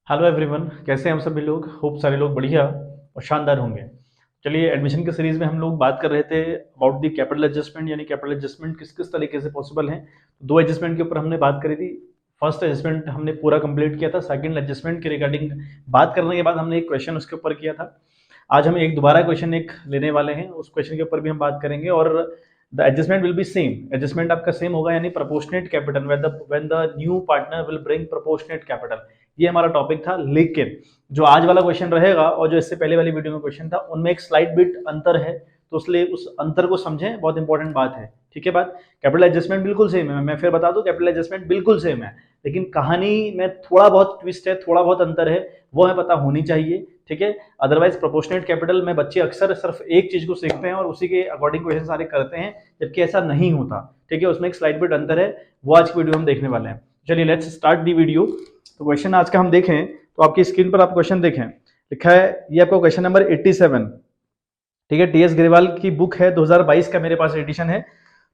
Hello everyone, कैसे हैं हम सभी लोग। होप सारे लोग बढ़िया और शानदार होंगे। चलिए, एडमिशन की सीरीज में हम लोग बात कर रहे थे अबाउट दी कैपिटल एडजस्टमेंट, यानी कैपिटल एडजस्टमेंट किस किस तरीके से पॉसिबल है। दो एडजस्टमेंट के ऊपर हमने बात करी थी। फर्स्ट एडजस्टमेंट हमने पूरा कंप्लीट किया था। सेकंड एडजस्टमेंट के रिगार्डिंग बात करने के बाद हमने एक क्वेश्चन उसके ऊपर किया था। आज हम एक दोबारा क्वेश्चन एक लेने वाले हैं, उस क्वेश्चन के ऊपर भी हम बात करेंगे। और the adjustment will be same, adjustment आपका सेम होगा, यानी proportionate capital when the new partner will bring proportionate capital. ये हमारा टॉपिक था। लेकिन जो आज वाला क्वेश्चन रहेगा और जो इससे पहले वाली वीडियो में क्वेश्चन था, उनमें एक स्लाइट बिट अंतर है, तो इसलिए उस अंतर को समझें, बहुत इंपॉर्टेंट बात है। ठीक है बात। कैपिटल एडजस्टमेंट बिल्कुल सेम है, मैं फिर बता दूं, कैपिटल एडजस्टमेंट बिल्कुल सेम है, लेकिन कहानी में थोड़ा बहुत ट्विस्ट है, थोड़ा बहुत अंतर है, वो हमें पता होनी चाहिए। ठीक है। अदरवाइज प्रोपोर्शनेट कैपिटल में बच्चे अक्सर सिर्फ एक चीज को सीखते हैं और उसी के अकॉर्डिंग क्वेश्चन सारे करते हैं, जबकि ऐसा नहीं होता। ठीक है, उसमें एक स्लाइड बिट अंतर है, वो आज की वीडियो हम देखने वाले हैं। चलिए लेट्स स्टार्ट दी वीडियो। तो क्वेश्चन आज का हम देखें तो आपकी स्क्रीन पर आप क्वेश्चन देखें, लिखा है ये आपका क्वेश्चन नंबर 87। ठीक है, टीएस ग्रेवाल की बुक है, 2022 का मेरे पास एडिशन है।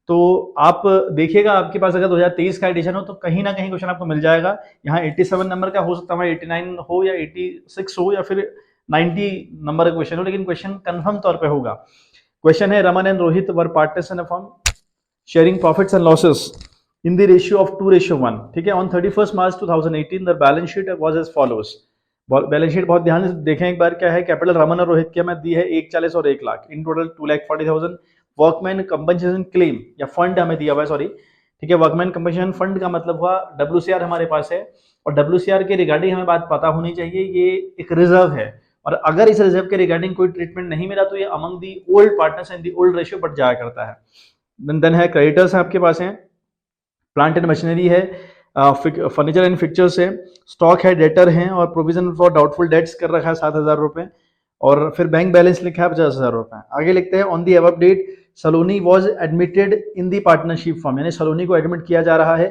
तो आप देखिएगा, आपके पास अगर 2023 का एडिशन हो तो कहीं ना कहीं क्वेश्चन आपको मिल जाएगा। यहाँ 87 नंबर का हो सकता है, 89 हो या 86 हो या फिर 90 नंबर का क्वेश्चन हो, लेकिन क्वेश्चन कंफर्म तौर पे होगा। क्वेश्चन है, Raman and Rohit were partners in a firm sharing profits and losses in the ratio of 2:1। ठीक है, on 31st March 2018 the balance sheet was as follows. Balance sheet बहुत ध्यान से देखें एक बार। क्या है, कैपिटल रमन और रोहित की हमें दी है 140 और 1 lakh, in total 2,40,000। Workman compensation claim या फंड हमें दिया हुआ है, सॉरी। ठीक है, वर्कमैन कंपनसेशन फंड का मतलब हुआ WCR हमारे पास है, और WCR के रिगार्डिंग हमें बात पता होनी चाहिए, ये एक रिजर्व है। और अगर इस रिजर्व के रिगार्डिंग कोई ट्रीटमेंट नहीं मिला तो ये among the old partners and the old ratio बढ़ जाया करता है। देन है क्रेडिटर्स आपके पास हैं, प्लांट एंड मशीनरी है, फर्नीचर एंड फिक्चर्स है, स्टॉक है, डेटर है, और प्रोविजन फॉर डाउटफुल डेट्स कर रखा है 7,000 रुपए, और फिर बैंक बैलेंस लिखा है 50,000 रुपए। आगे लिखते हैं, on the above date Saloni was admitted in the partnership firm, यानी सलोनी को एडमिट किया जा रहा है।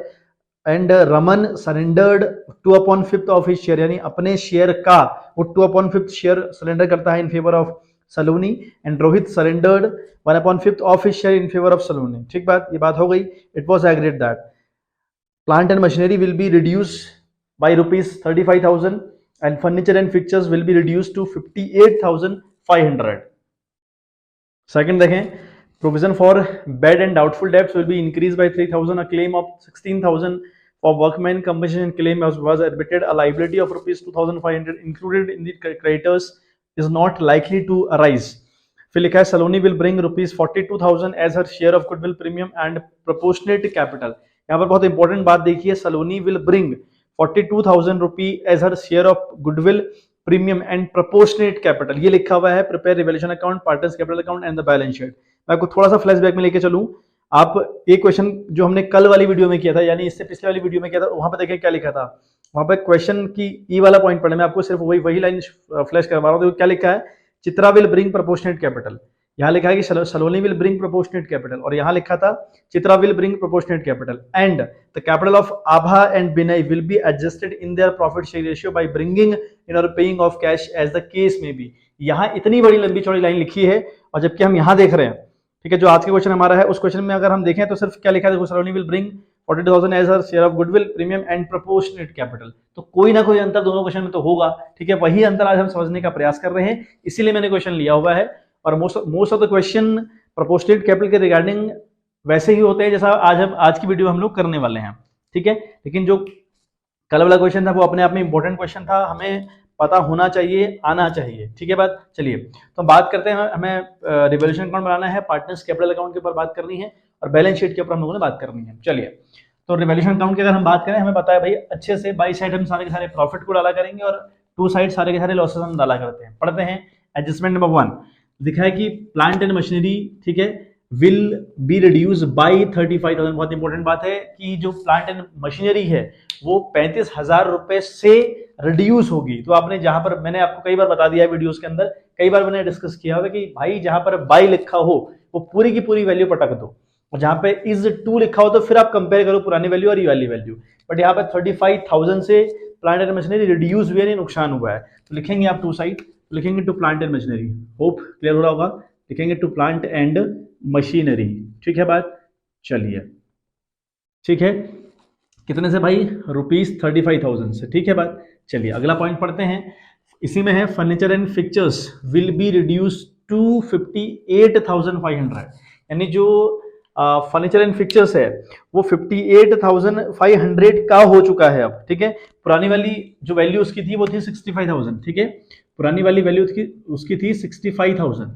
And Raman surrendered 2/5 of his share, यानी अपने शेयर का वो 2/5 शेयर सरेंडर करता है in favour of Saloni. And Rohit surrendered 1/5 of his share in favour of Saloni. ठीक बात, ये बात हो गई। It was agreed that plant and machinery will be reduced by rupees 35,000 and furniture and fixtures will be reduced to 58,500। Second देखें, provision for bad and doubtful debts will be increased by 3,000, a claim of 16,000 for workman compensation claim was admitted, a liability of rupees 2,500 included in the creditors is not likely to arise। फिर लिखा है, सलोनी will bring rupees 42,000 as her share of goodwill premium and proportionate capital। यहाँ पर बहुत important बात देखिए, Saloni will bring 42,000 rupee as her share of goodwill premium and proportionate capital. ये लिखा हुआ है, prepare revaluation account, partners capital account and the balance sheet. मैं आपको थोड़ा सा फ्लैशबैक में लेके चलूं। आप एक क्वेश्चन जो हमने कल वाली वीडियो में किया था, यानी इससे पिछले वाली वीडियो में किया था, वहां पर देखिए क्या लिखा था। वहां पर क्वेश्चन की ई वाला पॉइंट पढ़ने में आपको सिर्फ वही लाइन फ्लैश करवा रहा हूं। क्या लिखा है, Chitra will bring proportionate capital. यहाँ लिखा है कि Saloni will bring proportionate capital, और यहाँ लिखा था Chitra will bring proportionate capital, and the capital of Abha and Binay will be adjusted in their profit share ratio by bringing in or paying off cash as the case may be. यहाँ इतनी बड़ी लंबी चौड़ी line लिखी है, और जबकि हम यहाँ देख रहे हैं, ठीक है, जो आज के क्वेश्चन हमारा है, उस क्वेश्चन में अगर हम देखें तो सिर्फ क्या लिखा है, Saloni will bring 42,000 as her share of goodwill premium and proportionate capital. तो कोई ना कोई अंतर दोनों क्वेश्चन में तो होगा। ठीक है, वही अंतर आज हम समझने का प्रयास कर रहे हैं, इसीलिए मैंने क्वेश्चन लिया हुआ है। और most of the question proportionate capital के रिगार्डिंग वैसे ही होते हैं जैसा आज की वीडियो हम लोग करने वाले हैं। ठीक है, लेकिन जो कल वाला क्वेश्चन था वो अपने आप में इंपॉर्टेंट क्वेश्चन था, हमें पता होना चाहिए, आना चाहिए। ठीक है बात। चलिए तो बात करते हैं, हमें रिवैल्यूएशन अकाउंट बनाना है, पार्टनर्स कैपिटल अकाउंट के ऊपर बात करनी है, और बैलेंस शीट के ऊपर हम लोगों ने बात करनी है। चलिए, तो रिवैल्यूएशन अकाउंट की अगर हम बात करें, हमें पता है भाई अच्छे से, बाई साइड हम सारे के सारे प्रॉफिट को डाला करेंगे और टू साइड सारे के सारे लॉसेस हम डाला करते हैं। पढ़ते हैं, एडजस्टमेंट नंबर 1 लिखा है कि प्लांट एंड मशीनरी, ठीक है, विल बी रिड्यूस बाई 35,000। बहुत इंपॉर्टेंट बात है कि जो प्लांट एंड मशीनरी है वो 35,000 रुपए से रिड्यूस होगी। तो आपने जहां पर, मैंने आपको कई बार बता दिया है वीडियोस के अंदर, कई बार मैंने डिस्कस किया होगा कि भाई जहां पर बाई लिखा हो वो पूरी की पूरी वैल्यू पटक दो, और जहां पे इज टू लिखा हो तो फिर आप कंपेयर करो पुरानी वैल्यू और ये वाली वैल्यू। बट यहाँ पर 35,000 से प्लांट एंड मशीनरी रिड्यूस हुए, नहीं नुकसान हुआ है। तो लिखेंगे आप टू साइड, लिखेंगे to plant and machinery, hope clear हो रहा होगा। लिखेंगे टू प्लांट एंड मशीनरी। ठीक है बात। चलिए ठीक है, कितने से भाई, ₹35,000 से। ठीक है बात। चलिए अगला पॉइंट पढ़ते हैं, इसी में है furniture and fixtures will be reduce to 58,500, यानी जो फर्नीचर एंड फिक्चर्स है वो 58,500 का हो चुका है अब। ठीक है, पुरानी वाली जो वैल्यू उसकी थी वो थी 65,000। ठीक है, पुरानी वाली वैल्यू उसकी थी 65,000।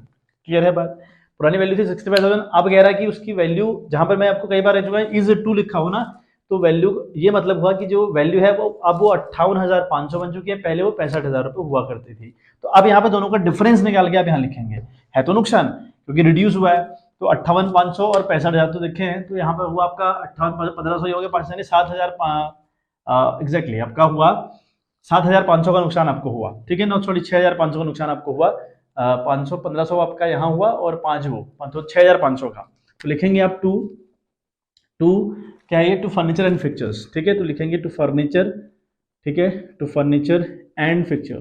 क्लियर है बात। पुरानी वैल्यू थी 65,000, अब कह रहा है कि उसकी वैल्यू, जहां पर मैं आपको कई बार रह चुका है इज टू लिखा हो ना, तो वैल्यू ये मतलब हुआ कि जो वैल्यू है वो अब वो 58,500 बन चुकी है, पहले वो 65,000 रुपये हुआ करती थी। तो अब यहाँ पे दोनों का डिफरेंस निकाल के आप यहाँ लिखेंगे, है तो नुकसान क्योंकि रिड्यूस हुआ है। तो 58,500 और 65,000 तो देखे हैं, तो यहाँ पर हुआ आपका 58,1,500 हो गया, 5 7,000 एग्जैक्टली आपका हुआ 7,500 का नुकसान आपको हुआ। ठीक है ना, सॉरी 6,500 का नुकसान आपको हुआ। 500 1,500 आपका यहाँ हुआ और 5 वो तो 6,500 का। तो लिखेंगे आप टू क्या है, टू फर्नीचर एंड फिक्चर्स। ठीक है, तो लिखेंगे टू फर्नीचर, ठीक है, टू फर्नीचर एंड फिक्चर।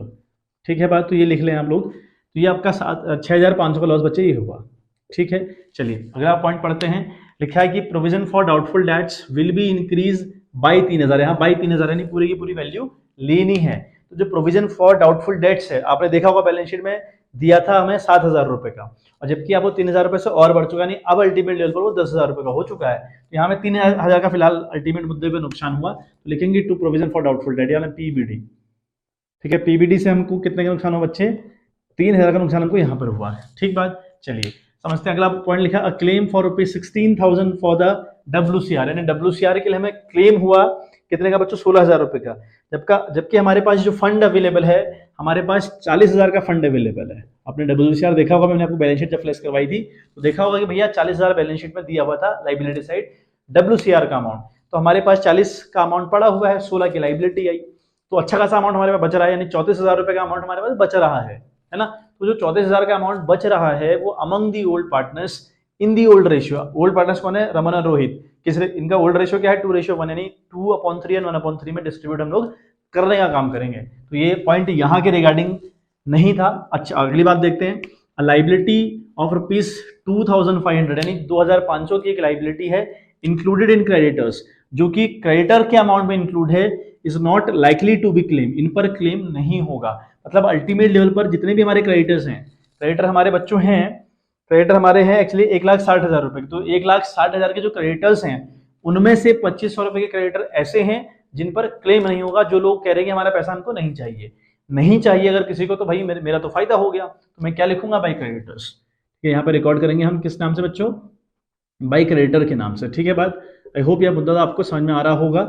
ठीक है बात, तो ये लिख लें आप लोग। तो ये आपका 6,500 का लॉस बचे, ये हुआ। ठीक है, चलिए अगला पॉइंट पढ़ते हैं। लिखा है कि provision for doubtful debts will be increase by 3,000। यहाँ बाई 3,000 यानी पूरी की पूरी वैल्यू लेनी है। तो जो प्रोविजन फॉर डाउटफुल डेट्स है, आपने देखा होगा बैलेंस शीट में दिया था हमें 7,000 रुपए का, और जबकि अब वो 3,000 रुपए से और बढ़ चुका, नहीं अब अल्टीमेट लेवल पर वो 10,000 रुपए का हो चुका है। तो यहाँ में 3,000 का फिलहाल अल्टीमेट मुद्दे पे नुकसान हुआ, तो लिखेंगे to provision for doubtful debt यानी पीबीडी। ठीक है, पीबीडी से हमको कितने का नुकसान हुआ बच्चे, 3,000 का नुकसान हमको यहाँ पर हुआ है। ठीक बात, चलिए समझते हैं। अगला पॉइंट लिखा a claim for ₹16,000 for the WCR, यानी WCR के लिए हमें क्लेम हुआ कितने का बच्चों, 16,000 रुपए का। जबकि हमारे पास जो फंड अवेलेबल है, हमारे पास 40,000 का फंड अवेलेबल है। आपने WCR देखा होगा, मैंने आपको बैलेंस शीट जब फ्लैश करवाई थी तो देखा होगा कि भैया 40,000 बैलेंस शीट में दिया हुआ था लाइबिलिटी साइड WCR का अमाउंट। तो हमारे पास 40 का अमाउंट पड़ा हुआ है, 16 की लाइबिलिटी आई, तो अच्छा खासा अमाउंट हमारे पास बच रहा है, यानी 34,000 रुपए का अमाउंट हमारे पास बच रहा है ना। तो जो 34,000 का अमाउंट बच रहा है वो among the old partners in the old ratio. Old partners कौन है, रमन और रोहित। इनका ओल्ड रेशियो क्या है, 2:1, यानी 2/3 एंड 1/3 में डिस्ट्रीब्यूट हम लोग करने का काम करेंगे। तो ये पॉइंट यहाँ के रिगार्डिंग नहीं था। अच्छा अगली बात देखते हैं, लाइबिलिटी ऑफ ₹2,500 यानी 2,500 की एक लाइबिलिटी है इंक्लूडेड इन क्रेडिटर्स, जो कि क्रेडिटर के अमाउंट में इंक्लूड है, is not likely to be claim, इन पर क्लेम नहीं होगा। मतलब अल्टीमेट लेवल पर जितने भी हमारे क्रेडिटर्स हैं, क्रेडिटर हमारे बच्चों हैं, क्रेडिटर हमारे हैं एक्चुअली 1,60,000 रुपए, तो 1,60,000 के जो क्रेडिटर्स हैं उनमें से 2,500 रुपए के क्रेडिटर ऐसे हैं जिन पर क्लेम नहीं होगा। जो लोग कह रहे हैं कि हमारा पैसा हमको नहीं चाहिए, नहीं चाहिए अगर किसी को, तो भाई मेरा तो फायदा हो गया, तो मैं क्या लिखूंगा, बाई क्रेडिटर्स। यहाँ पर रिकॉर्ड करेंगे हम किस नाम से बच्चों, बाई क्रेडिटर के नाम से। ठीक है बात, आई होप यह मुद्दा आपको समझ में आ रहा होगा।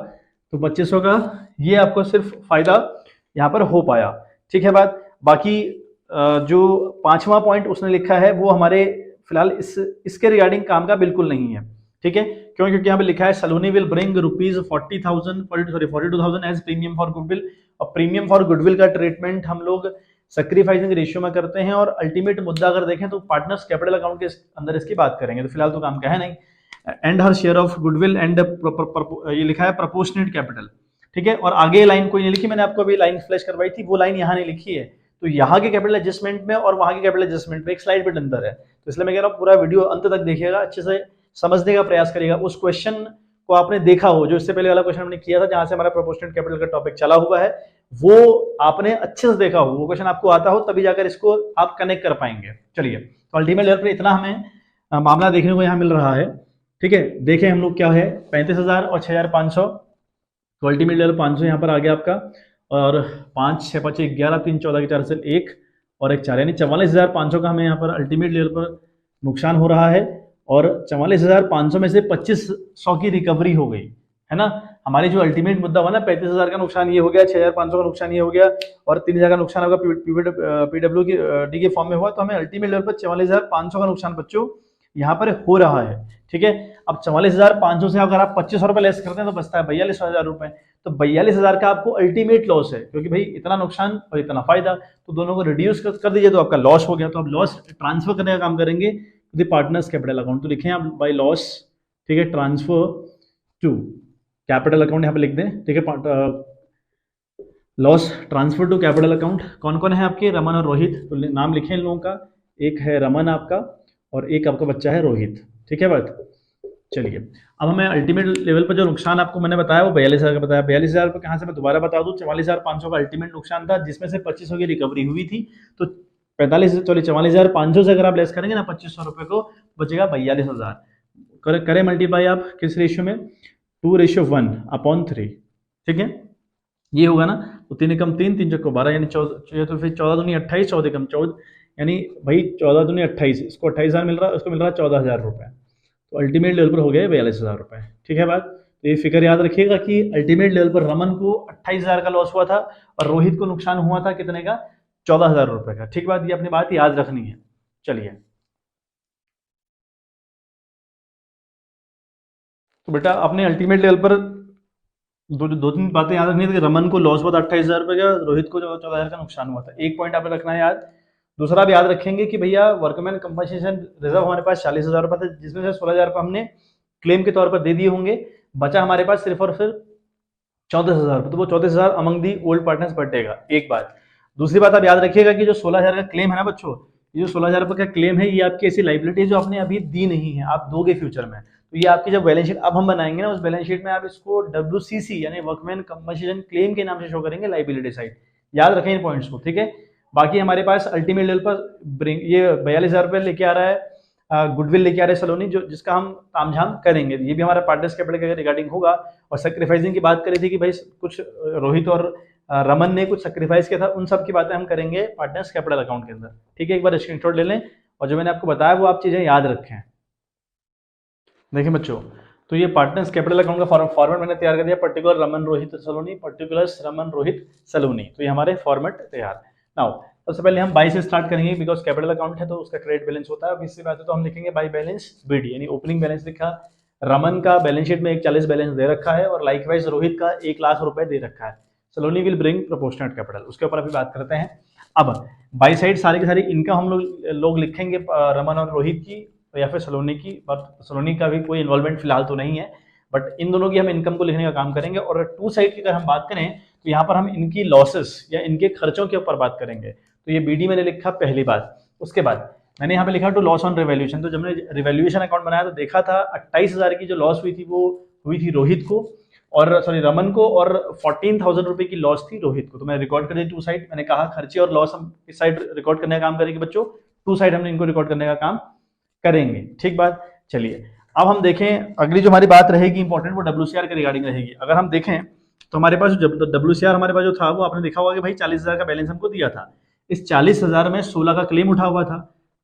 तो 2,500 का ये आपको सिर्फ फायदा यहाँ पर हो पाया। ठीक है बात, बाकी जो 5वां पॉइंट उसने लिखा है वो हमारे फिलहाल इसके रिगार्डिंग काम का बिल्कुल नहीं है। ठीक है, क्यों, क्योंकि यहाँ पे लिखा है Saloni will bring ₹42,000 as premium for goodwill. और प्रीमियम फॉर गुडविल का ट्रीटमेंट हम लोग सैक्रिफाइसिंग रेशियो में करते हैं, और अल्टीमेट मुद्दा अगर देखें तो पार्टनर्स कैपिटल अकाउंट के अंदर इसकी बात करेंगे, तो फिलहाल तो काम का है नहीं। And her share of goodwill and ये लिखा है प्रपोर्शनेट कैपिटल। ठीक है, और आगे लाइन कोई नहीं लिखी, मैंने आपको अभी लाइन फ्लैश करवाई थी, वो लाइन यहाँ नहीं लिखी है। तो यहाँ के कैपिटल एडजस्टमेंट में और वहाँ के कैपिटल एडजस्टमेंट में एक स्लाइड पे अंतर है, तो इसलिए मैं कह रहा हूँ पूरा वीडियो अंत तक देखिएगा, अच्छे से समझने का प्रयास करिएगा। उस क्वेश्चन को आपने देखा हो जो इससे पहले वाला क्वेश्चन हमने किया था, जहां से हमारा प्रोपोर्शनेट कैपिटल का टॉपिक चला हुआ है, वो आपने अच्छे से देखा हो, वो क्वेश्चन आपको आता हो, तभी जाकर इसको आप कनेक्ट कर पाएंगे। चलिए, तो अल्टीमेट लेवल पर इतना हमें मामला देखने को यहाँ मिल रहा है। ठीक है, देखें हम लोग क्या है, 35,000 और 6,500, तो अल्टीमेट लेवल 500 यहाँ पर आ गया आपका, और 5 6 5 11 3 14 के 4 से 1 और 1 4, यानी 44,500 का हमें यहाँ पर अल्टीमेट लेवल पर नुकसान हो रहा है। और 44,500 में से 2,500 की रिकवरी हो गई है ना। हमारी जो अल्टीमेट मुद्दा हुआ ना, 35,000 का नुकसान ये हो गया, 6,500 का नुकसान ये हो गया, और 3,000 का नुकसान होगा PW की डी के फॉर्म में हुआ, तो हमें अल्टीमेट लेवल पर 44,500 का नुकसान बच्चों यहाँ पर हो रहा है। ठीक है, अब 44,500 से अगर आप 2,500 रुपए लेस करते हैं तो बचता है 42,000 रुपए। तो 42,000 का आपको अल्टीमेट लॉस है, क्योंकि भाई इतना नुकसान और इतना फायदा, तो दोनों को रिड्यूस कर दीजिए तो आपका लॉस हो गया। तो अब लॉस ट्रांसफर करने का काम करेंगे द पार्टनर्स कैपिटल अकाउंट, तो लिखें आप बाय लॉस। ठीक है, ट्रांसफर टू कैपिटल अकाउंट यहाँ पे लिख दें। ठीक है, loss transfer to capital account. कौन कौन है आपके, रमन और रोहित, तो नाम लिखें इन लोगों का, एक है रमन आपका और एक आपका बच्चा है रोहित। ठीक है बात, चलिए, अब हमें अल्टीमेट लेवल पर जो नुकसान आपको मैंने बताया वो 42,000 का बताया। 42,000 पर कहाँ से मैं दोबारा बता दूँ, 44,500 का अल्टीमेट नुकसान था, जिसमें से 2500 की रिकवरी हुई थी। तो 44,500 से अगर आप लेस करेंगे ना 2500 रुपये को, बचेगा 42,000। करें मल्टीप्लाई आप किस रेशियो में, 2:1/3, ठीक है, ये होगा ना। तो 3 एकम 3, 3 चौको 12, यानी 14, तो फिर 14 दूनी 28, 14 एकम 14, यानी भाई 14 दूनी 28, इसको 28,000 मिल रहा है, उसको मिल रहा है 14,000 रुपये। तो अल्टीमेट लेवल पर हो गए 42,000 रुपये, ठीक है बात। तो ये फिगर याद रखिएगा कि अल्टीमेट लेवल पर रमन को 28,000 का लॉस हुआ था और रोहित को नुकसान हुआ था कितने का, 14,000 रुपये का, ठीक बात। ये अपनी बात याद रखनी है। चलिए, तो बेटा अपने अल्टीमेट लेवल पर दो तीन बातें याद रखनी है कि रमन को लॉस हुआ था 28,000 रुपये का, रोहित को 14,000 का नुकसान हुआ था। एक पॉइंट आपने रखना है याद। दूसरा भी याद रखेंगे कि भैया वर्कमैन कंपनसेशन रिजर्व हमारे पास 40,000 रुपये था, जिसमें से 16,000 रुपये हमने क्लेम के तौर पर दे दिए होंगे, बचा हमारे पास सिर्फ और सिर्फ 14,000 रुपये। तो वो 14,000 अमंग दी ओल्ड पार्टनर्स बटेगा, एक बात। दूसरी बात आप याद रखिएगा कि जो 16,000 का क्लेम है ना बच्चों, ये जो 16,000 रुपये का क्लेम है, ये आपकी ऐसी लाइबिलिटी है जो आपने अभी दी नहीं है, आप दोगे फ्यूचर में। तो ये आपकी जब बैलेंस शीट अब हम बनाएंगे ना, उस बैलेंस शीट में आप इसको WCC यानी वर्कमैन कंपनसेशन क्लेम के नाम से शो करेंगे लाइबिलिटी साइड। याद रखें इन पॉइंट्स को, ठीक है। बाकी हमारे पास अल्टीमेट लेवल पर ये 42,000 रुपये लेके आ रहा है, गुडविल लेके आ रहे हैं सलोनी, जो जिसका हम तामझाम करेंगे। ये भी हमारा पार्टनर्स कैपिटल के रिगार्डिंग होगा। और सेक्रीफाइसिंग की बात करी थी कि भाई कुछ रोहित और रमन ने कुछ सेक्रीफाइस किया था, उन सब की बातें हम करेंगे पार्टनर्स कैपिटल अकाउंट के अंदर, ठीक है। एक बार स्क्रीनशॉट ले लें और जो मैंने आपको बताया वो आप चीज़ें याद रखें। देखिए बच्चों, तो ये पार्टनर्स कैपिटल अकाउंट का फॉर्मेट मैंने तैयार कर दिया, पर्टिकुलर रमन रोहित सलोनी, पर्टिकुलर्स रमन रोहित सलोनी। तो ये हमारे फॉर्मेट तैयार। नाउ सबसे पहले हम बाई से स्टार्ट करेंगे, बिकॉज कैपिटल अकाउंट है तो उसका क्रेडिट बैलेंस होता है। अब इससे बात है तो हम लिखेंगे बाई बैलेंस BD, यानी ओपनिंग बैलेंस लिखा। रमन का बैलेंस शीट में 40 बैलेंस दे रखा है और लाइकवाइज रोहित का 1 लाख रुपए दे रखा है। Saloni will bring proportionate capital, उसके ऊपर अभी बात करते हैं। अब बाई साइड सारी की सारी इनकम हम लोग लिखेंगे रमन और रोहित की या फिर सलोनी की, बट सलोनी का भी कोई इन्वॉल्वमेंट फिलहाल तो नहीं है, बट इन दोनों की हम इनकम को लिखने का काम करेंगे। और टू साइड की अगर हम बात करें तो यहाँ पर हम इनकी लॉसेस या इनके खर्चों के ऊपर बात करेंगे। तो ये BD मैंने लिखा पहली बात। उसके बाद मैंने यहाँ पे लिखा टू लॉस ऑन रिवैल्यूएशन। तो जब मैंने रिवैल्यूएशन अकाउंट बनाया तो देखा था 28,000 की जो लॉस हुई थी वो हुई थी रोहित को, और सॉरी रमन को, और 14,000 रुपये की लॉस थी रोहित को। तो मैंने रिकॉर्ड कर दी टू साइड। मैंने कहा खर्चे और लॉस हम इस साइड रिकॉर्ड करने का काम करेंगे बच्चों, टू साइड हमने इनको रिकॉर्ड करने का काम करेंगे, ठीक बात। चलिए अब हम देखें अगली जो हमारी बात रहेगी इंपॉर्टेंट, वो WCR के रिगार्डिंग रहेगी। अगर हम देखें तो हमारे पास जो WCR हमारे पास जो था वो आपने देखा होगा कि भाई 40,000 का बैलेंस हमको दिया था। इस 40,000 में 16 का क्लेम उठा हुआ था,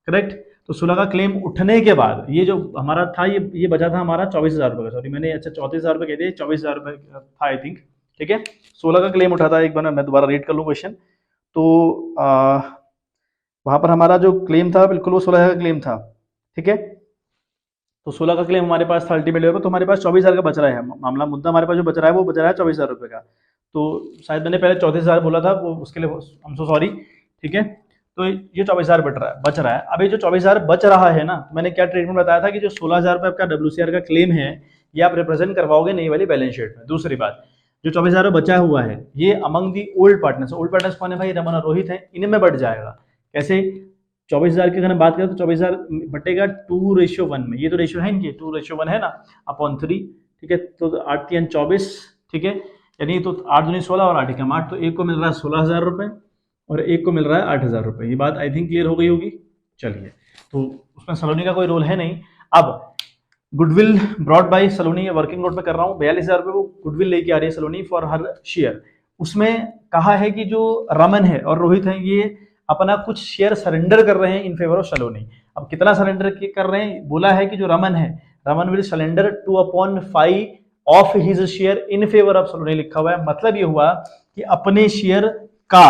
करेक्ट। तो 16 का क्लेम उठने के बाद ये जो हमारा था ये बचा था हमारा 24,000 रुपये का, सॉरी मैंने अच्छा 34,000 रुपये कह दिए, 24,000 रुपये था आई थिंक, ठीक है। 16 का क्लेम उठा था, एक बार मैं दोबारा रीड कर लूँ क्वेश्चन। तो वहाँ पर हमारा जो क्लेम था बिल्कुल वो 16 का क्लेम था, ठीक है। तो 16 का क्लेम हमारे पास था अल्टीमेट लेवल पर, तो हमारे पास 24,000 का बच रहा है मामला, मुद्दा हमारे पास जो बच रहा है वो बच रहा है 24,000 रुपये का। तो शायद मैंने पहले 34,000 बोला था, वो उसके लिए आई एम सो सॉरी, ठीक है। तो ये 24,000 बच रहा है। अब ये जो 24,000 बच रहा है ना, मैंने क्या ट्रीटमेंट बताया था कि जो 16,000 रुपये आपका WCR का क्लेम है ये आप रिप्रेजेंट करवाओगे नई वाली बैलेंस शीट में। दूसरी बात, जो 24,000 बचा हुआ है ये among the old partners, old partners कौन है भाई, रमन और रोहित है, इनमें बढ़ जाएगा। कैसे, 24,000 की अगर हम बात करें तो 24,000 बटेगा 2:1 में, ये तो रेशियो है इनके 2:1 है ना, अपॉन 3, ठीक है। तो 8 3 24, ठीक है, यानी तो 8 दूनी 16 और 8 एकम 8, तो एक को मिल रहा है 16,000 रुपये और एक को मिल रहा है 8,000 रुपये। ये बात आई थिंक क्लियर हो गई होगी। चलिए, तो उसमें सलोनी का कोई रोल है नहीं। अब goodwill brought by Saloni, working note में कर रहा हूँ, 42,000 रुपये वो गुडविल लेके आ रही है सलोनी फॉर हर शेयर। उसमें कहा है कि जो रमन है और रोहित है ये अपना कुछ शेयर सरेंडर कर रहे हैं इन फेवर ऑफ सलोनी। अब कितना सरेंडर कर रहे हैं, बोला है कि जो रमन है, Raman will surrender 2/5 of his share in favour of Saloni लिखा हुआ है। मतलब ये हुआ कि अपने शेयर का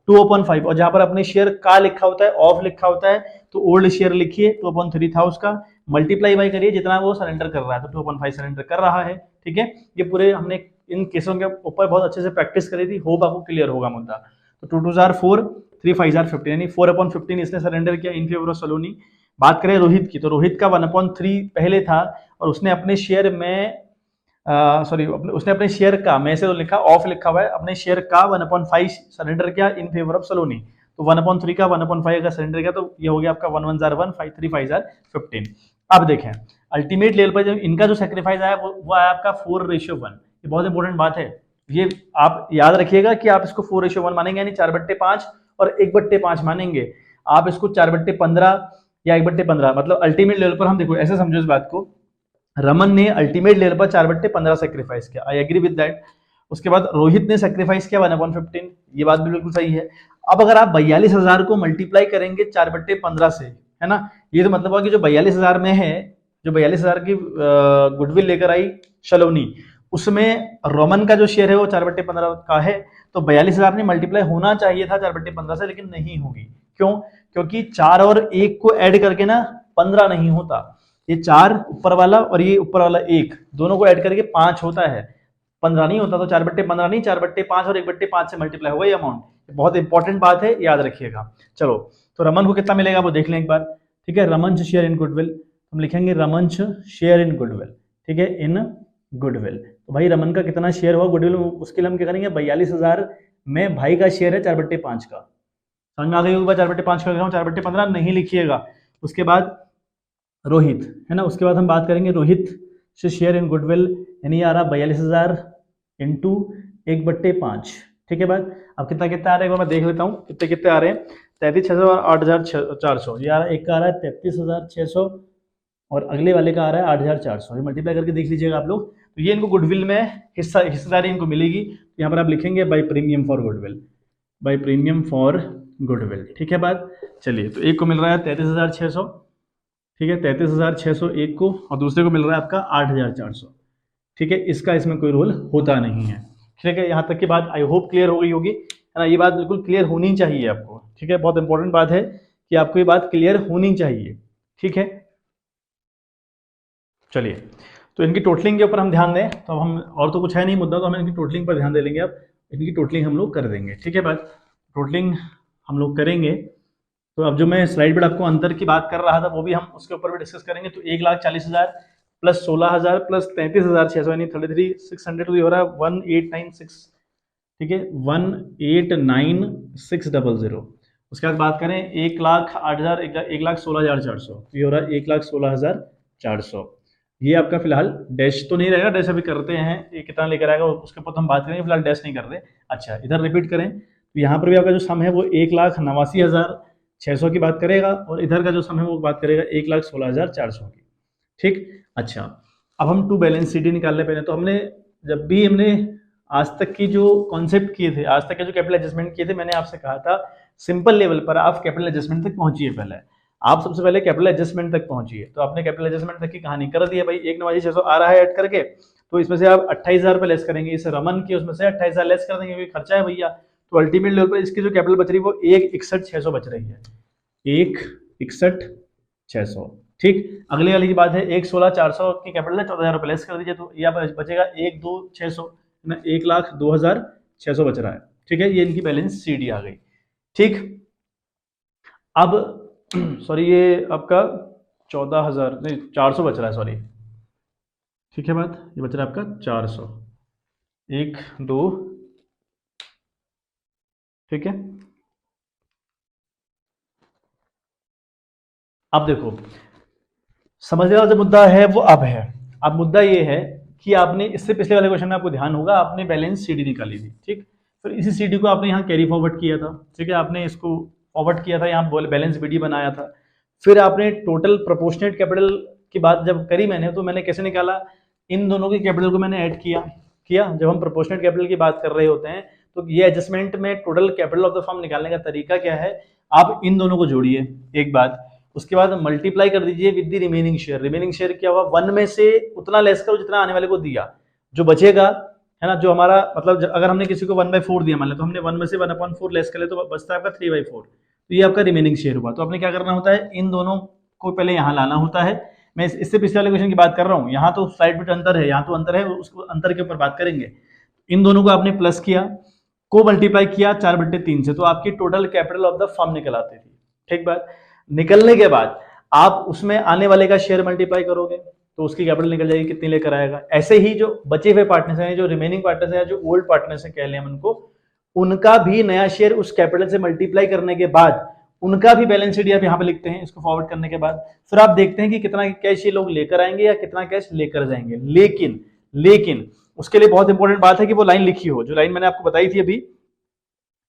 2/5, और जहां पर अपने शेयर का लिखा होता है ऑफ लिखा होता है तो ओल्ड शेयर लिखिए 2/3 था उसका, मल्टीप्लाई बाई करिए जितना वो सरेंडर कर रहा है, तो 2/5 सरेंडर कर रहा है, ठीक है। ये पूरे हमने इन केसों के ऊपर बहुत अच्छे से प्रैक्टिस करी थी, होप आपको क्लियर होगा मुद्दा। तो 2 2 4 4, 3 5 15, यानी 4/15 इसने सरेंडर किया इन फेवर ऑफ सलोनी। बात करें रोहित की, तो रोहित का 1/3 पहले था और उसने अपने शेयर में उसने अपने शेयर का, में से तो लिखा ऑफ लिखा हुआ है, अपने शेयर का 1/5 सरेंडर किया इन फेवर ऑफ सलोनी। तो 1/3 का 1/5 का सरेंडर किया, तो ये हो गया आपका 1 1 1 5 3 5 15। अब देखें अल्टीमेट लेवल पर जो इनका जो सेक्रीफाइस आया वो आया आपका 4:1। ये बहुत इंपॉर्टेंट बात है, ये आप याद रखिएगा कि आप इसको 4:1 मानेंगे, यानी 4/5 और 1/5 मानेंगे। आप इसको 4/15 या 1/15, मतलब अल्टीमेट लेवल पर हम देखो ऐसे समझो इस बात को, रमन ने अल्टीमेट लेवल पर 4/15 सेक्रीफाइस किया, आई एग्री विद दैट। उसके बाद रोहित ने सेक्रीफाइस किया 1/15, ये बात भी बिल्कुल सही है। अब अगर आप 42,000 को मल्टीप्लाई करेंगे 4/15 से, है ना, ये तो मतलब कि जो 42,000 में है, जो 42,000 की गुडविल लेकर आई शलोनी, उसमें रोमन का जो शेयर है वो 4/15 का है, तो 42,000 में मल्टीप्लाई होना चाहिए था 4/15 से, लेकिन नहीं होगी। क्यों? क्योंकि 4 और 1 को ऐड करके ना 15 नहीं होता, ये 4 ऊपर वाला और ये ऊपर वाला 1 दोनों को ऐड करके 5 होता है, 15 नहीं होता। तो 4/15 नहीं, 4/5 और 1/5 से मल्टीप्लाई होगा ये अमाउंट। बहुत इंपॉर्टेंट बात है, याद रखिएगा। चलो, तो रमन को कितना मिलेगा वो देख लें एक बार। ठीक है, रमन शेयर इन गुडविल, हम लिखेंगे रमन शेयर इन गुडविल। ठीक है, इन गुडविल, तो भाई रमन का कितना शेयर हुआ गुडविल, उसके लिए हम क्या करेंगे, 42,000 में भाई का शेयर है 4/5 का। समझ में आ गई होगी बात, 4/5 का 4/15 नहीं लिखिएगा। उसके बाद रोहित, है ना, उसके बाद हम बात करेंगे रोहित से शेयर इन गुडविल, यानी आ रहा 42,000 इंटू 1/5। ठीक है बात। अब कितना कितना आ रहा है, एक बार मैं देख लेता हूँ कितने कितने आ रहे हैं। 33,600 और 8,400, ये आ रहा है, एक का आ रहा है 33,600 और अगले वाले का आ रहा है 8,400। ये मल्टीप्लाई करके देख लीजिएगा आप लोग। तो ये इनको गुडविल में हिस्सेदारी इनको मिलेगी। यहाँ पर आप लिखेंगे by premium for goodwill, by premium for goodwill. ठीक है बात। चलिए, तो एक को मिल रहा है 33,600, ठीक है, 33,600 एक को, और दूसरे को मिल रहा है आपका 8,400। ठीक है, इसका इसमें कोई रोल होता नहीं है। ठीक है, यहाँ तक की बात आई होप क्लियर हो गई होगी, है ना, ये बात बिल्कुल क्लियर होनी चाहिए आपको। ठीक है, बहुत इंपॉर्टेंट बात है कि आपको ये बात क्लियर होनी चाहिए। ठीक है, चलिए, तो इनकी टोटलिंग के ऊपर हम ध्यान दें, तो हम और तो कुछ है नहीं मुद्दा, तो हम इनकी टोटलिंग पर ध्यान दे लेंगे। अब इनकी टोटलिंग हम लोग कर देंगे। ठीक है बात, टोटलिंग हम लोग करेंगे। तो अब जो मैं स्लाइड पर आपको अंतर की बात कर रहा था वो भी हम उसके ऊपर भी डिस्कस करेंगे। तो 1,40,000 प्लस 16,000 प्लस 33,600 यानी 33,600, तो ये हो रहा है 1,896। ठीक है, 1,89600। उसके बाद बात करें 1,08,000, 1,16,400, ये हो रहा है 1,16,400। ये आपका फिलहाल डैश तो नहीं रहेगा, डैश अभी करते हैं, ये कितना लेकर आएगा उसके ऊपर तो हम बात करेंगे, फिलहाल डैश नहीं कर रहे। अच्छा, इधर रिपीट करें तो यहाँ पर भी आपका जो सम है वो 1,89,600 की बात करेगा, और इधर का जो सम है वो बात करेगा 1,16,400 की। ठीक, अच्छा, अब हम टू बैलेंस शीट निकालने पहले, तो हमने जब भी हमने आज तक की जो कॉन्सेप्ट किए थे, आज तक के जो कैपिटल एडजस्टमेंट किए थे, मैंने आपसे कहा था सिंपल लेवल पर आप कैपिटल एडजस्टमेंट तक पहुंचिए। पहले आप सबसे पहले कैपिटल एडजस्टमेंट तक पहुंचिए। तो आपने कैपिटल एडजस्टमेंट तक की कहानी कर दी है भाई, 1,89,600 आ रहा है ऐड करके, तो इसमें से आप 28,000 रुपये लेस करेंगे, इसे रमन की उसमें से 28,000 लेस कर देंगे, क्योंकि खर्चा है भैया। तो अल्टीमेट लेवल पर इसकी जो कैपिटल बच रही है वो 1,61,600 बच रही है, 1,61,600। ठीक, अगली वाली की बात है 1,16,400 की कैपिटल है, 14,000 रुपये लेस कर दीजिए, तो यहाँ बचेगा 1,02,600, 1,02,600 बच रहा है। ठीक है, ये इनकी बैलेंस शीट आ गई। ठीक, अब सॉरी ये आपका 14,000 नहीं 400 बच रहा है, सॉरी। ठीक है बात, ये बच रहा है आपका 400, 1 2। ठीक है, अब देखो समझने वाला जो मुद्दा है वो अब है। अब मुद्दा ये है कि आपने इससे पिछले वाले क्वेश्चन में आपको ध्यान होगा, आपने बैलेंस सीडी निकाली थी। ठीक, फिर इसी सीडी को आपने यहाँ कैरी फॉरवर्ड किया था। ठीक है, आपने इसको फॉरवर्ड किया था, यहाँ बैलेंस बीडी बनाया था। फिर आपने टोटल प्रोपोर्शनेट कैपिटल की बात जब करी मैंने, तो मैंने कैसे निकाला, इन दोनों की कैपिटल को मैंने ऐड किया। जब हम प्रोपोर्शनेट कैपिटल की बात कर रहे होते हैं तो ये एडजस्टमेंट में total capital of the firm निकालने का तरीका क्या है, आप इन दोनों को जोड़िए एक बात, उसके बाद मल्टीप्लाई कर दीजिए with the remaining share. Remaining share क्या हुआ, 1 में से उतना लेस करो जितना आने वाले को दिया, जो बचेगा, है ना, जो हमारा मतलब अगर हमने किसी को 1/4 दिया मान लो, तो हमने 1 में से 1/4 लेस कर ले तो बचता है आपका 3/4, तो ये आपका रिमेनिंग शेयर हुआ। तो आपने क्या करना होता है, इन दोनों को पहले यहाँ लाना होता है। मैं इससे पिछले वाले क्वेश्चन की बात कर रहा हूँ, यहाँ तो स्लाइड पर अंतर है, यहाँ तो अंतर है, उसको अंतर के ऊपर बात करेंगे। इन दोनों को आपने प्लस किया, को मल्टीप्लाई किया 4/3 से, तो आपकी total capital of the firm निकल आती थी। ठीक बात, निकलने के बाद आप उसमें आने वाले का शेयर मल्टीप्लाई करोगे तो उसकी कैपिटल निकल जाएगी, कितनी लेकर आएगा। ऐसे ही जो बचे हुए पार्टनर्स हैं, जो रिमेनिंग पार्टनर्स हैं, जो ओल्ड पार्टनर्स हैं कह लें हम उनको, उनका भी नया शेयर उस कैपिटल से मल्टीप्लाई करने के बाद उनका भी बैलेंस शीट आप यहाँ पे लिखते हैं। इसको फॉरवर्ड करने के बाद फिर आप देखते हैं कि कितना कैश ये लोग लेकर आएंगे या कितना कैश लेकर जाएंगे। लेकिन लेकिन उसके लिए बहुत इंपॉर्टेंट बात है कि वो लाइन लिखी हो, जो लाइन मैंने आपको बताई थी अभी,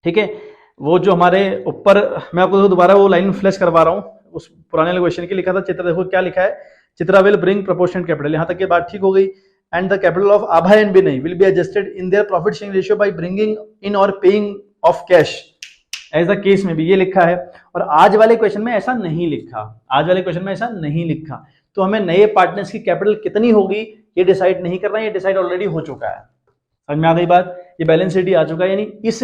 ठीक है। वो जो हमारे ऊपर, मैं आपको दोबारा वो लाइन फ्लैश करवा रहा हूँ, उस पुराने क्वेश्चन की लिखा था चित्र, देखो क्या लिखा है, Chitra will bring proportional capital, यहाँ तक की बात ठीक हो गई। And the capital of Abha and Vinay will be adjusted in their profit sharing ratio by bringing in or paying off cash as the case may be ये लिखा है। और आज वाले क्वेश्चन में ऐसा नहीं लिखा, आज वाले क्वेश्चन में ऐसा नहीं लिखा। तो हमें नए पार्टनर्स की कैपिटल कितनी होगी ये डिसाइड नहीं करना, ये डिसाइड ऑलरेडी हो चुका है। समझ में आ गई बात, ये बैलेंस शीट आ चुका है। यानी इस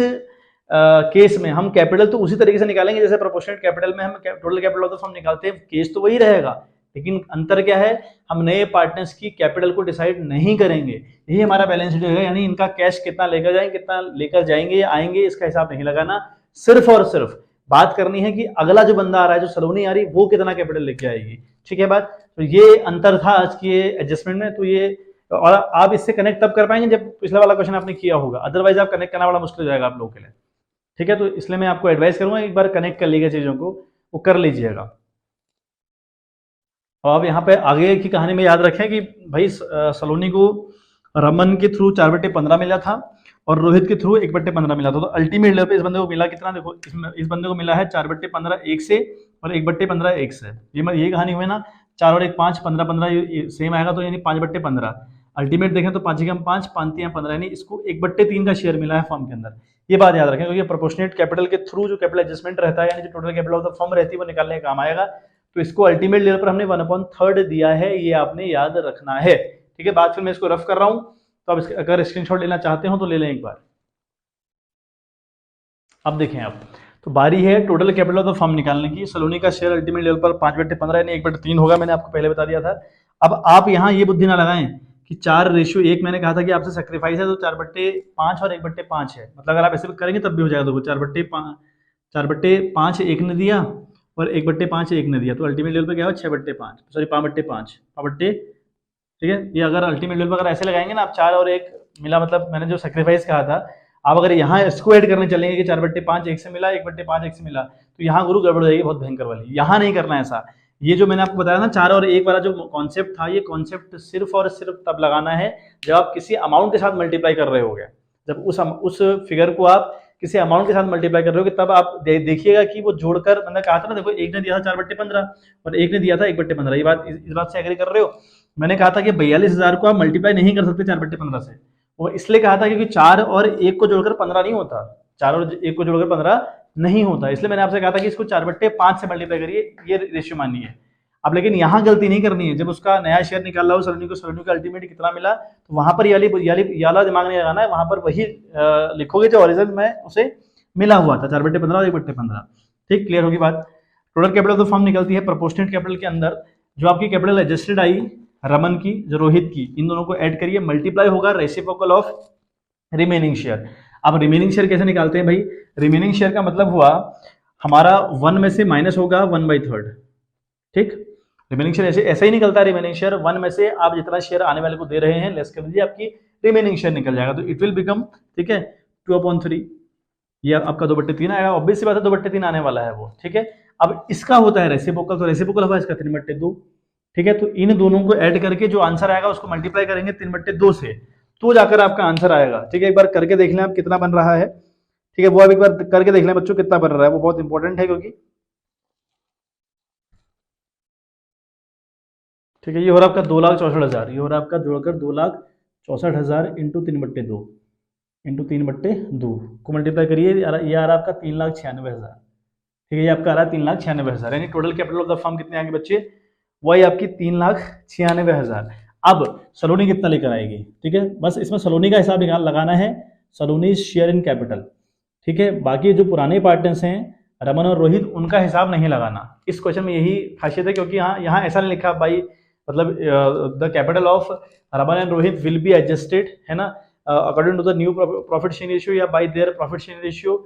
केस में हम कैपिटल तो उसी तरीके से निकालेंगे जैसे प्रोपोर्शनल कैपिटल में हम total capital of the firm निकालते हैं, केस तो वही रहेगा, लेकिन अंतर क्या है, हम नए पार्टनर्स की कैपिटल को डिसाइड नहीं करेंगे। यही हमारा बैलेंस शीट रहेगा, यानी इनका कैश कितना लेकर जाएंगे, कितना लेकर जाएंगे या आएंगे, इसका हिसाब नहीं लगाना। सिर्फ और सिर्फ बात करनी है कि अगला जो बंदा आ रहा है, जो सलोनी आ रही, वो कितना कैपिटल लेके आएगी। ठीक है बात, तो ये अंतर था आज की एडजस्टमेंट में। तो ये, और आप इससे कनेक्ट तब कर पाएंगे जब पिछला वाला क्वेश्चन आपने किया होगा, अदरवाइज आप कनेक्ट करना बड़ा मुश्किल हो जाएगा आप लोगों के लिए। ठीक है, तो इसलिए मैं आपको एडवाइस करूंगा एक बार कनेक्ट कर लीजिएगा चीजों को, वो कर लीजिएगा। और अब यहाँ पे आगे की कहानी में याद रखें कि भाई सलोनी को रमन के थ्रू 4/15 मिला था और रोहित के थ्रू 1/15 मिला था। तो अल्टीमेट लेवल पे इस बंदे को मिला कितना, देखो इस बंदे को मिला है 4/15 एक से और 1/15 एक से। ये कहानी हुई ना, 4 और 1 5, 15 सेम आएगा, तो यानी 5/15। अल्टीमेट देखें तो 5 हम 5, 5 15, यानी इसको 1/3 का शेयर मिला है फर्म के अंदर। ये बात याद रखें, क्योंकि प्रोपोर्शनेट कैपिटल के थ्रू जो कैपिटल एडजस्टमेंट रहता है, यानी जो total capital of the firm रहती है, वो निकालने का काम आएगा। तो इसको अल्टीमेट लेवल पर हमने 1/3 दिया है, ये आपने याद रखना है। ठीक है बात, फिर मैं इसको रफ कर रहा हूं, तो अब अगर स्क्रीनशॉट लेना चाहते हो तो ले लें एक बार। अब देखें आप, तो बारी है total capital of the firm निकालने की। सलोनी का शेयर अल्टीमेट लेवल पर 5/15 यानी 1/3 होगा, मैंने आपको पहले बता दिया था। अब आप यहाँ ये बुद्धि ना लगाएं कि 4:1 मैंने कहा था कि आपसे सेक्रीफाइस है, तो 4/5 और 1/5 है, मतलब अगर आप ऐसे करेंगे तब भी हो जाएगा। देखो 4/5 एक ने दिया और 1/5 एक ने दिया, तो अल्टीमेट लेवल पे क्या हो, 6/5, सॉरी 5/5 ठीक है। ये अगर अल्टीमेट लेवल पर अगर ऐसे लगाएंगे ना आप, 4 और 1 मिला, मतलब मैंने जो सेक्रीफाइस कहा था, आप अगर यहाँ इसको ऐड करने चलेंगे कि 4/5 एक से मिला, 1/5 एक से मिला, तो यहाँ गुरु गड़बड़ हो जाएगी बहुत भयंकर वाली। यहाँ नहीं करना ऐसा। ये जो मैंने आपको बताया ना 4 और 1 वाला जो कॉन्सेप्ट था, ये कॉन्सेप्ट सिर्फ और सिर्फ तब लगाना है जब आप किसी अमाउंट के साथ मल्टीप्लाई कर रहे होगे। जब उस फिगर को आप किसी अमाउंट के साथ मल्टीप्लाई कर रहे हो, तब आप देखिएगा कि वो जोड़कर, मैंने कहा था ना, देखो एक ने दिया था 4/15 और एक ने दिया था 1/15। ये बात, इस बात से एग्री कर रहे हो। मैंने कहा था कि 42,000 को आप मल्टीप्लाई नहीं कर सकते 4/15 से। वो इसलिए कहा था क्योंकि 4 और 1 को जोड़कर 15 नहीं होता, 4 और 1 को जोड़कर 15 नहीं होता। इसलिए मैंने आपसे कहा था कि इसको 4/5 से मल्टीप्लाई करिए, ये रेशियो मानिए। अब लेकिन यहाँ गलती नहीं करनी है, जब उसका नया शेयर निकाल रहा हो सलोनी को अल्टीमेट कितना मिला, तो वहां पर याला दिमाग नहीं लगाना है, वहां पर वही लिखोगे जो ओरिजिनल में उसे मिला हुआ था, 4/15 और 1/15। ठीक, क्लियर होगी बात। Total capital of the firm निकलती है प्रोपोर्शनेट कैपिटल के अंदर, जो आपकी कैपिटल एडजस्टेड आई रमन की, जो रोहित की, इन दोनों को ऐड करिए, मल्टीप्लाई होगा रेसिप्रोकल ऑफ रिमेनिंग शेयर। अब रिमेनिंग शेयर कैसे निकालते हैं भाई, रिमेनिंग शेयर का मतलब हुआ हमारा 1 में से माइनस होगा 1/3। ठीक, रिमेनिंग शेयर ऐसे ही निकलता है। रिमेनिंग शेयर 1 में से आप जितना शेयर आने वाले को दे रहे हैं लेस कर दीजिए, आपकी रिमेनिंग शेयर निकल जाएगा। तो इट विल बिकम, ठीक है, 2/3, ये आपका 2/3 आएगा। ऑब्वियस सी बात है 2/3 आने वाला है वो। ठीक है, अब इसका होता है रेसिप्रोकल, तो रेसिप्रोकल होगा इसका 3/2। ठीक है, तो इन दोनों को ऐड करके जो आंसर आएगा उसको मल्टीप्लाई करेंगे 3/2 से, तो जाकर आपका आंसर आएगा। ठीक है, एक बार करके देख लें आप कितना बन रहा है। ठीक है, वो आप एक बार करके देख लें बच्चों कितना बन रहा है, वो बहुत इंपॉर्टेंट है। क्योंकि ठीक है, ये हो रहा आपका 2,64,000, ये हो रहा आपका जोड़कर 2,64,000 इंटू 3/2 इंटू 3/2 को मल्टीप्लाई करिए, ये आ रहा आपका 3,96,000। ठीक है, ये आपका आ रहा है 3,96,000, यानी total capital of the firm कितने आएंगे बच्चे, वही आपकी 3,96,000। अब सलोनी कितना लेकर आएगी। ठीक है, बस इसमें सलोनी का हिसाब लगाना है, सलोनी शेयर इन कैपिटल। ठीक है, बाकी जो पुराने पार्टनर्स हैं रमन और रोहित, उनका हिसाब नहीं लगाना। इस क्वेश्चन में यही खासियत है, क्योंकि यहाँ ऐसा नहीं लिखा भाई, मतलब the capital of Raman and Rohit will be adjusted, है ना, according to the new profit sharing ratio या by their profit sharing ratio.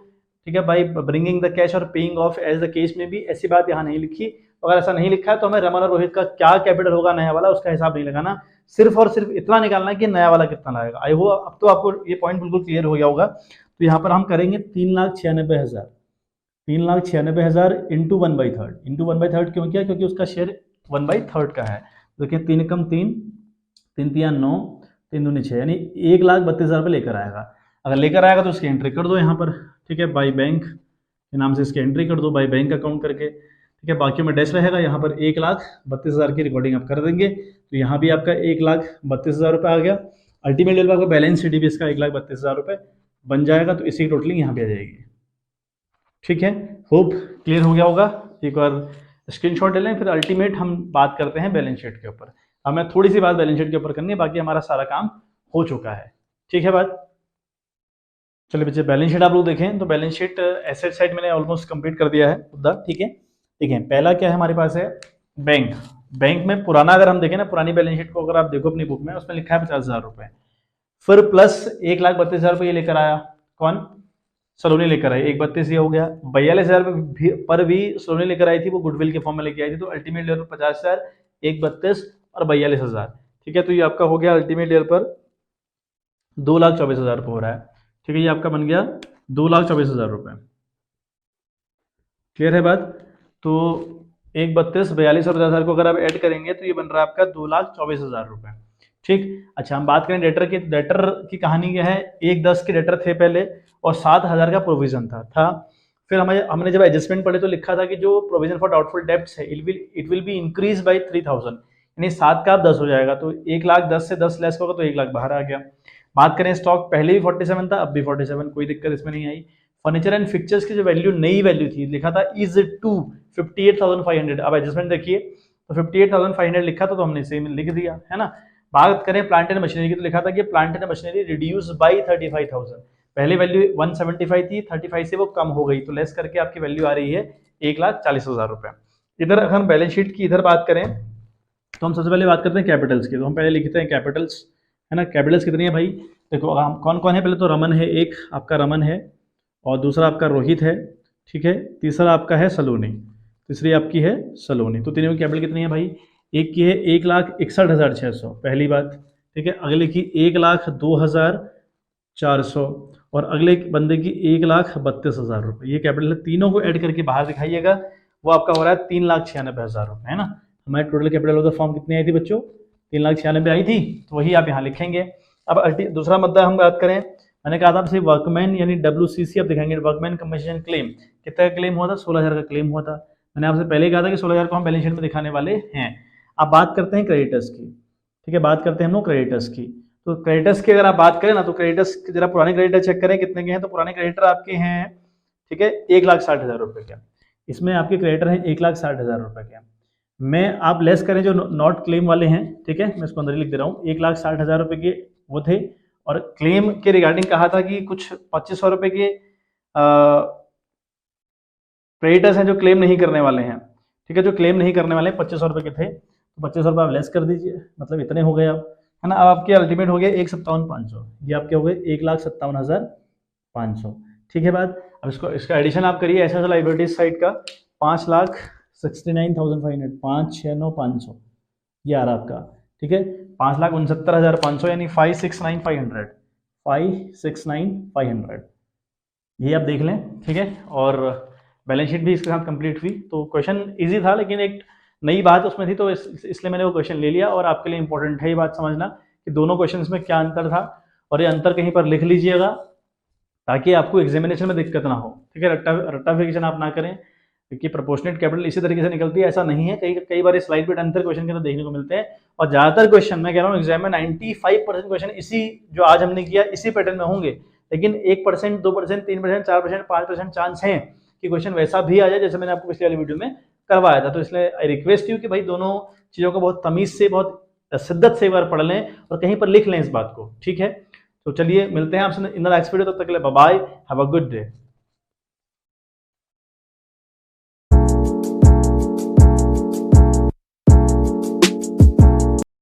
ठीक है, by bringing the cash or paying off as the case may be, ऐसी बात यहाँ नहीं लिखी। अगर ऐसा नहीं लिखा है तो हमें रमन और रोहित का क्या कैपिटल होगा नया वाला, उसका हिसाब नहीं लगाना, सिर्फ और सिर्फ इतना निकालना है कि नया वाला कितना लाएगा। आई होप अब तो आपको ये पॉइंट बिल्कुल क्लियर हो गया होगा। तो यहाँ पर हम करेंगे 3,96,000। 3,96,000 इंटू 1/3। इंटू 1/3 क्यों किया? क्योंकि उसका शेयर 1/3 का है। देखिए 3 एकम 3, 3 तिया 9, 3 दूनी 6, यानी 1,32,000 रुपये लेकर आएगा। अगर लेकर आएगा तो उसकी एंट्री कर दो यहाँ पर, ठीक है, बाई बैंक के नाम से इसकी एंट्री कर दो, बाई बैंक अकाउंट करके, ठीक है। बाकी में डैश रहेगा, यहाँ पर 1,32,000 की रिकॉर्डिंग आप कर देंगे, तो यहाँ भी आपका 1,32,000 रुपये आ गया। अल्टीमेट लेवल आपका बैलेंस शीट भी इसका 1,32,000 रुपये बन जाएगा, तो इसी की टोटलिंग यहाँ पे आ जाएगी, ठीक है। होप क्लियर हो गया होगा। एक बार स्क्रीनशॉट ले लें, फिर अल्टीमेट हम बात करते हैं बैलेंस शीट के ऊपर। हमें थोड़ी सी बात बैलेंस शीट के ऊपर करनी है, बाकी हमारा सारा काम हो चुका है, ठीक है बात। चलिए बच्चे बैलेंस शीट आप लोग देखें, तो बैलेंस शीट एसेट साइड मैंने ऑलमोस्ट कंप्लीट कर दिया है मुद्दा, ठीक है। देखें पहला क्या है हमारे पास है बैंक। बैंक में पुराना अगर हम देखें ना, पुरानी बैलेंस शीट को अगर आप देखो अपनी बुक में, उसमें लिखा है 50,000 रुपये, फिर प्लस 1,32,000 रुपये लेकर आया कौन? सलोनी लेकर आई, 1,32 ये हो गया। 42,000 पर भी सलोनी लेकर आई थी, वो गुडविल के फॉर्म में लेके आई थी, तो अल्टीमेट लेवल पर 50,000, 1,32 और 42,000, ठीक है। तो ये आपका हो गया अल्टीमेट लेवल पर 2,24,000 रुपये हो रहा है, ठीक है। ये आपका बन गया 2,24,000 रुपये, क्लियर है बात। तो 1,32, 42 और 50,000 को अगर आप ऐड करेंगे तो ये बन रहा है आपका 2,24,000 रुपये, ठीक। अच्छा हम बात करें डेटर की। डेटर की कहानी क्या है, 1,10 के डेटर थे पहले और 7,000 का प्रोविजन था। फिर हमने जब एडजस्टमेंट पढ़े तो लिखा था कि जो प्रोविजन फॉर डाउटफुल डेब्ट्स है it will be increase by 3,000, यानी 7 का 10 हो जाएगा, तो 1,10,000 से 10 लेस होगा तो 1,00,000 बाहर आ गया। बात करें स्टॉक, पहले भी 47 था, अब भी 47, कोई दिक्कत इसमें नहीं आई। फर्नीचर एंड फिक्चर्स की जो वैल्यू, नई वैल्यू थी, लिखा था इज टू 58,500। अब एडजस्टमेंट देखिए, तो 58,500 लिखा था, तो हमने सेम लिख दिया, है ना। बात करें प्लांट एंड मशीनरी की, तो लिखा था कि plant and machinery reduce by 35,000। पहले वैल्यू 175 थी, 35 से वो कम हो गई, तो लेस करके आपकी वैल्यू आ रही है 1,40,000 रुपये। इधर अगर हम बैलेंस शीट की इधर बात करें, तो हम सबसे पहले बात करते हैं कैपिटल्स की। तो हम पहले लिखते हैं कैपिटल्स, है ना। कैपिटल्स कितनी है भाई, देखो हम कौन कौन है, पहले तो रमन है, एक आपका रमन है, और दूसरा आपका रोहित है, ठीक है। तीसरा आपका है सलोनी, तीसरी आपकी है सलोनी। तो तीनों की कैपिटल कितनी है भाई, एक की है 1,61,600, पहली बात, ठीक है। अगले की 1,02,400 और अगले बंदे की 1,32,000 रुपये। ये कैपिटल है, तीनों को ऐड करके बाहर दिखाइएगा, वो आपका हो रहा है 3,96,000 रुपये, है ना। हमारे total capital of the form कितनी आई थी बच्चों, 3,96,000 आई थी, तो वही आप यहाँ लिखेंगे। अब दूसरा मुद्दा हम बात करें, मैंने कहा था आपसे वर्कमैन यानी WCC, अब दिखाएंगे वर्कमैन कंपनसेशन क्लेम। कितना का क्लेम हुआ था, 16,000 का क्लेम हुआ था। मैंने आपसे पहले ही कहा था कि 16,000 को हम बैलेंस शीट में दिखाने वाले हैं। अब बात करते हैं क्रेडिटर्स की, ठीक है, बात करते हैं हम लोग क्रेडिटर्स की। तो क्रेडिटर्स की अगर आप बात करें ना, तो क्रेडिटर्स जरा पुराने क्रेडिटर चेक करें कितने के हैं। तो पुराने क्रेडिटर आपके हैं, ठीक है, 1,60,000 रुपये के। इसमें आपके क्रेडिटर हैं 1,60,000 रुपये के। मैं आप लेस करें जो नॉट क्लेम वाले हैं, ठीक है, मैं इसको अंदर ही लिख दे रहा हूँ, 1,60,000 रुपये के वो थे। और क्लेम के रिगार्डिंग कहा था कि कुछ 2,500 रुपये के क्रेडिटर्स हैं जो क्लेम नहीं करने वाले हैं, ठीक है, जो क्लेम नहीं करने वाले 2,500 रुपये के थे, तो 2,500 रुपये आप लेस कर दीजिए, मतलब इतने हो गए आप, है ना। अब आपके अल्टीमेट हो गए 1,57,500, ये आपके हो गए 1,57,500, ठीक है बात। अब इसका एडिशन आप करिए ऐसा लाइबिलिटीज साइड का, 5,69,500, 5,69,500 ये आ रहा आपका, ठीक है। 5,69,500 यानी 5,69,500, 5,69,500 ये आप देख लें, ठीक है। और बैलेंस शीट भी इसके साथ कंप्लीट हुई। तो क्वेश्चन इजी था, लेकिन एक नई बात उसमें थी, तो इसलिए मैंने वो क्वेश्चन ले लिया। और आपके लिए इंपॉर्टेंट है ये बात समझना कि दोनों क्वेश्चंस में क्या अंतर था, और ये अंतर कहीं पर लिख लीजिएगा ताकि आपको एग्जामिनेशन में दिक्कत ना हो, ठीक है। रट्टाफिकेशन आप ना करें, क्योंकि प्रोपोर्शनेट कैपिटल इसी तरीके से निकलती है, ऐसा नहीं है। कई बार स्लाइड पे अंतर क्वेश्चन के अंदर देखने को मिलते हैं, और ज़्यादातर क्वेश्चन मैं कह रहा हूँ एग्जाम में 95% क्वेश्चन इसी जो आज हमने किया इसी पैटर्न में होंगे, लेकिन 1%, 2%, 3%, 4%, 5% चांस है कि क्वेश्चन वैसा भी आ जाए जैसे मैंने आपको पिछले वाली वीडियो में करवाया था। तो इसलिए आई रिक्वेस्ट यू कि भाई दोनों चीज़ों को बहुत तमीज़ से, बहुत शिद्दत से एक बार पढ़ लें और कहीं पर लिख लें इस बात को, ठीक है। तो चलिए मिलते हैं आपसे इन द नेक्स्ट वीडियो, तब तक के लिए bye bye, have a good day.